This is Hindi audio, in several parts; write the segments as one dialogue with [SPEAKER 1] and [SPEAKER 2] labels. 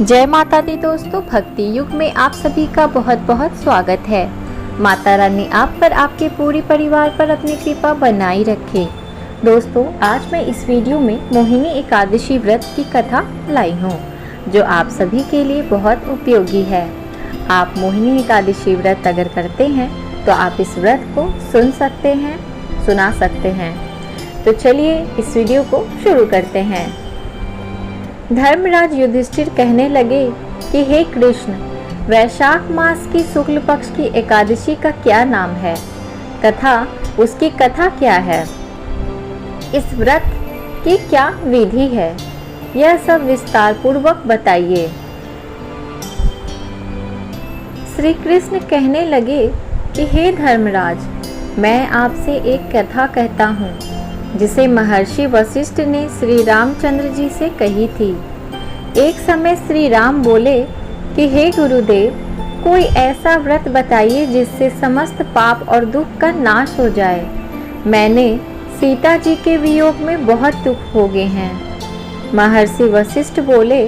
[SPEAKER 1] जय माता दी दोस्तों, भक्ति युग में आप सभी का बहुत बहुत स्वागत है। माता रानी आप पर, आपके पूरे परिवार पर अपनी कृपा बनाई रखे। दोस्तों, आज मैं इस वीडियो में मोहिनी एकादशी व्रत की कथा लाई हूँ, जो आप सभी के लिए बहुत उपयोगी है। आप मोहिनी एकादशी व्रत अगर करते हैं तो आप इस व्रत को सुन सकते हैं, सुना सकते हैं। तो चलिए इस वीडियो को शुरू करते हैं। धर्मराज युधिष्ठिर कहने लगे कि हे कृष्ण, वैशाख मास की शुक्ल पक्ष की एकादशी का क्या नाम है तथा उसकी कथा क्या है? इस व्रत की क्या विधि है? यह सब विस्तार पूर्वक बताइए। श्री कृष्ण कहने लगे कि हे धर्मराज, मैं आपसे एक कथा कहता हूँ जिसे महर्षि वशिष्ठ ने श्री रामचंद्र जी से कही थी। एक समय श्री राम बोले कि हे गुरुदेव, कोई ऐसा व्रत बताइए जिससे समस्त पाप और दुख का नाश हो जाए। मैंने सीता जी के वियोग में बहुत दुख भोगे हैं। महर्षि वशिष्ठ बोले,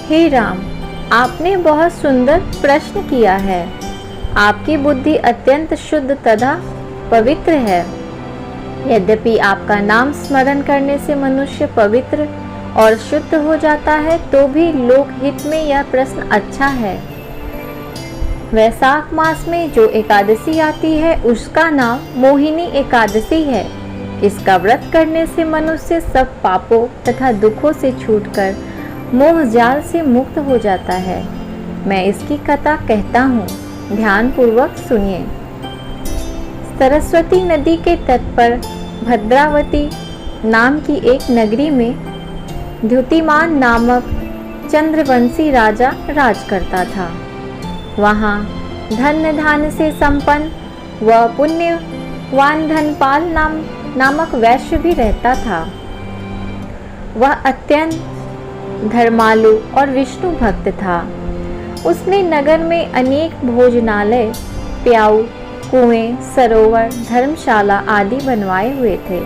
[SPEAKER 1] हे राम, आपने बहुत सुंदर प्रश्न किया है। आपकी बुद्धि अत्यंत शुद्ध तथा पवित्र है। यद्यपि आपका नाम स्मरण करने से मनुष्य पवित्र और शुद्ध हो जाता है, तो भी लोकहित में यह प्रश्न अच्छा है। वैशाख मास में जो एकादशी आती है उसका नाम मोहिनी एकादशी है। इसका व्रत करने से मनुष्य सब पापों तथा दुखों से छूटकर मोह जाल से मुक्त हो जाता है। मैं इसकी कथा कहता हूँ, ध्यान पूर्वक सुनिए। सरस्वती नदी के तट पर भद्रावती नाम की एक नगरी में द्युतिमान नामक चंद्रवंशी राजा राज करता था। वहाँ धन्य धान्य से संपन्न व पुण्यवान धनपाल नामक वैश्य भी रहता था। वह अत्यंत धर्मालु और विष्णु भक्त था। उसने नगर में अनेक भोजनालय, प्याऊ, कुएं, सरोवर, धर्मशाला आदि बनवाए हुए थे।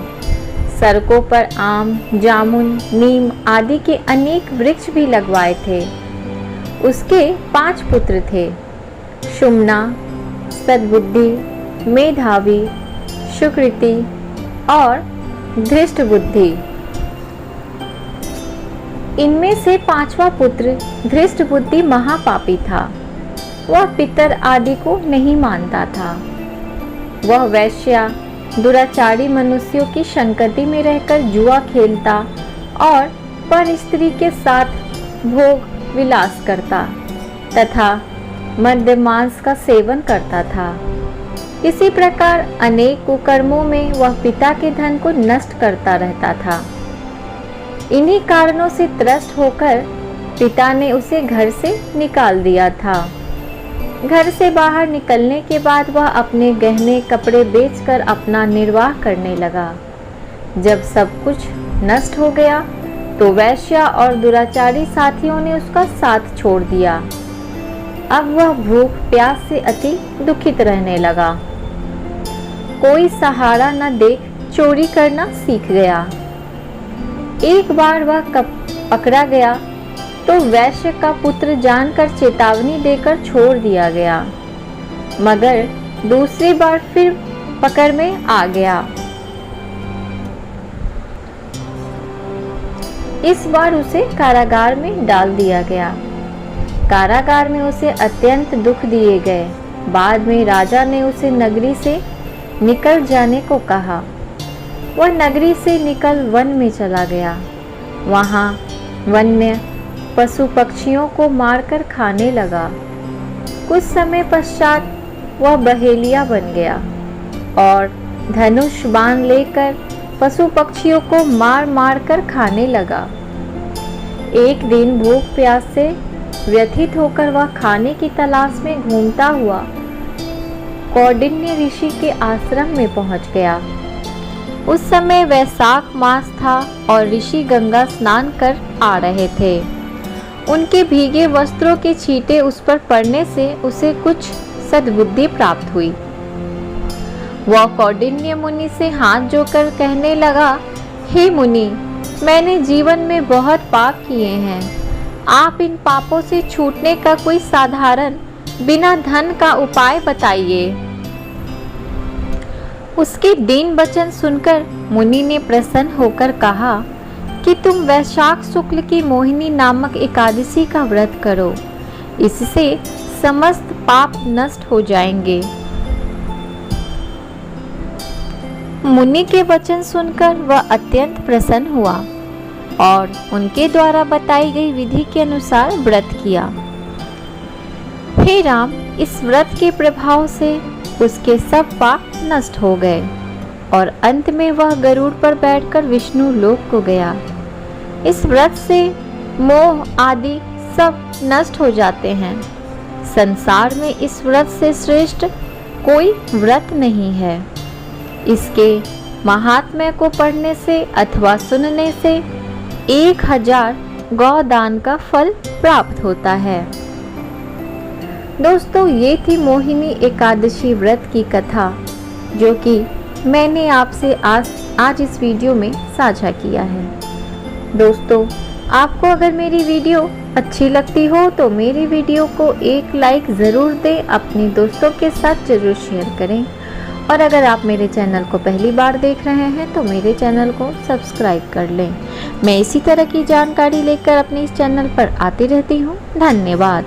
[SPEAKER 1] सड़कों पर आम, जामुन, नीम आदि के अनेक वृक्ष भी लगवाए थे। उसके 5 पुत्र थे, शुम्ना, सद्बुद्धि, मेधावी, सुकृति और धृष्टबुद्धि। इनमें से 5वां पुत्र धृष्टबुद्धि महापापी था। वह पितर आदि को नहीं मानता था। वह वैश्या, दुराचारी मनुष्यों की संगति में रहकर जुआ खेलता और पर स्त्री के साथ भोग विलास करता तथा मद्य मांस का सेवन करता था। इसी प्रकार अनेक कुकर्मों में वह पिता के धन को नष्ट करता रहता था। इन्हीं कारणों से त्रस्त होकर पिता ने उसे घर से निकाल दिया था। घर से बाहर निकलने के बाद वह अपने गहने कपड़े बेचकर अपना निर्वाह करने लगा। जब सब कुछ नष्ट हो गया तो वैश्या और दुराचारी साथियों ने उसका साथ छोड़ दिया। अब वह भूख प्यास से अति दुखित रहने लगा। कोई सहारा न देख चोरी करना सीख गया। एक बार वह पकड़ा गया तो वैश्य का पुत्र जानकर चेतावनी देकर छोड़ दिया गया, मगर दूसरी बार फिर पकड़ में आ गया। इस बार उसे कारागार में डाल दिया गया। कारागार में उसे अत्यंत दुख दिए गए। बाद में राजा ने उसे नगरी से निकल जाने को कहा। वह नगरी से निकल वन में चला गया। वहाँ वन्य पशु पक्षियों को मारकर खाने लगा। कुछ समय पश्चात वह बहेलिया बन गया और धनुष बाण लेकर पशु पक्षियों को मार मार कर खाने लगा। एक दिन भूख प्यास से व्यथित होकर वह खाने की तलाश में घूमता हुआ कौंडिन्य ऋषि के आश्रम में पहुंच गया। उस समय वैशाख मास था और ऋषि गंगा स्नान कर आ रहे थे। उनके भीगे वस्त्रों के छींटे उस पर पड़ने से उसे कुछ सद्बुद्धि प्राप्त हुई। वह कौंडिन्य मुनि से हाथ जोड़कर कहने लगा, हे मुनि, मैंने जीवन में बहुत पाप किए हैं। आप इन पापों से छूटने का कोई साधारण बिना धन का उपाय बताइए। उसके दीन वचन सुनकर मुनि ने प्रसन्न होकर कहा कि तुम वैशाख शुक्ल की मोहिनी नामक एकादशी का व्रत करो, इससे समस्त पाप नष्ट हो जाएंगे। मुनि के वचन सुनकर वह अत्यंत प्रसन्न हुआ और उनके द्वारा बताई गई विधि के अनुसार व्रत किया। हे राम, इस व्रत के प्रभाव से उसके सब पाप नष्ट हो गए और अंत में वह गरुड़ पर बैठकर विष्णु लोक को गया। इस व्रत से मोह आदि सब नष्ट हो जाते हैं। संसार में इस व्रत से श्रेष्ठ कोई व्रत नहीं है। इसके महात्म्य को पढ़ने से अथवा सुनने से 1000 गौदान का फल प्राप्त होता है। दोस्तों, ये थी मोहिनी एकादशी व्रत की कथा, जो कि मैंने आपसे आज इस वीडियो में साझा किया है। दोस्तों, आपको अगर मेरी वीडियो अच्छी लगती हो तो मेरी वीडियो को एक लाइक ज़रूर दें, अपने दोस्तों के साथ ज़रूर शेयर करें और अगर आप मेरे चैनल को पहली बार देख रहे हैं तो मेरे चैनल को सब्सक्राइब कर लें। मैं इसी तरह की जानकारी लेकर अपने इस चैनल पर आती रहती हूँ। धन्यवाद।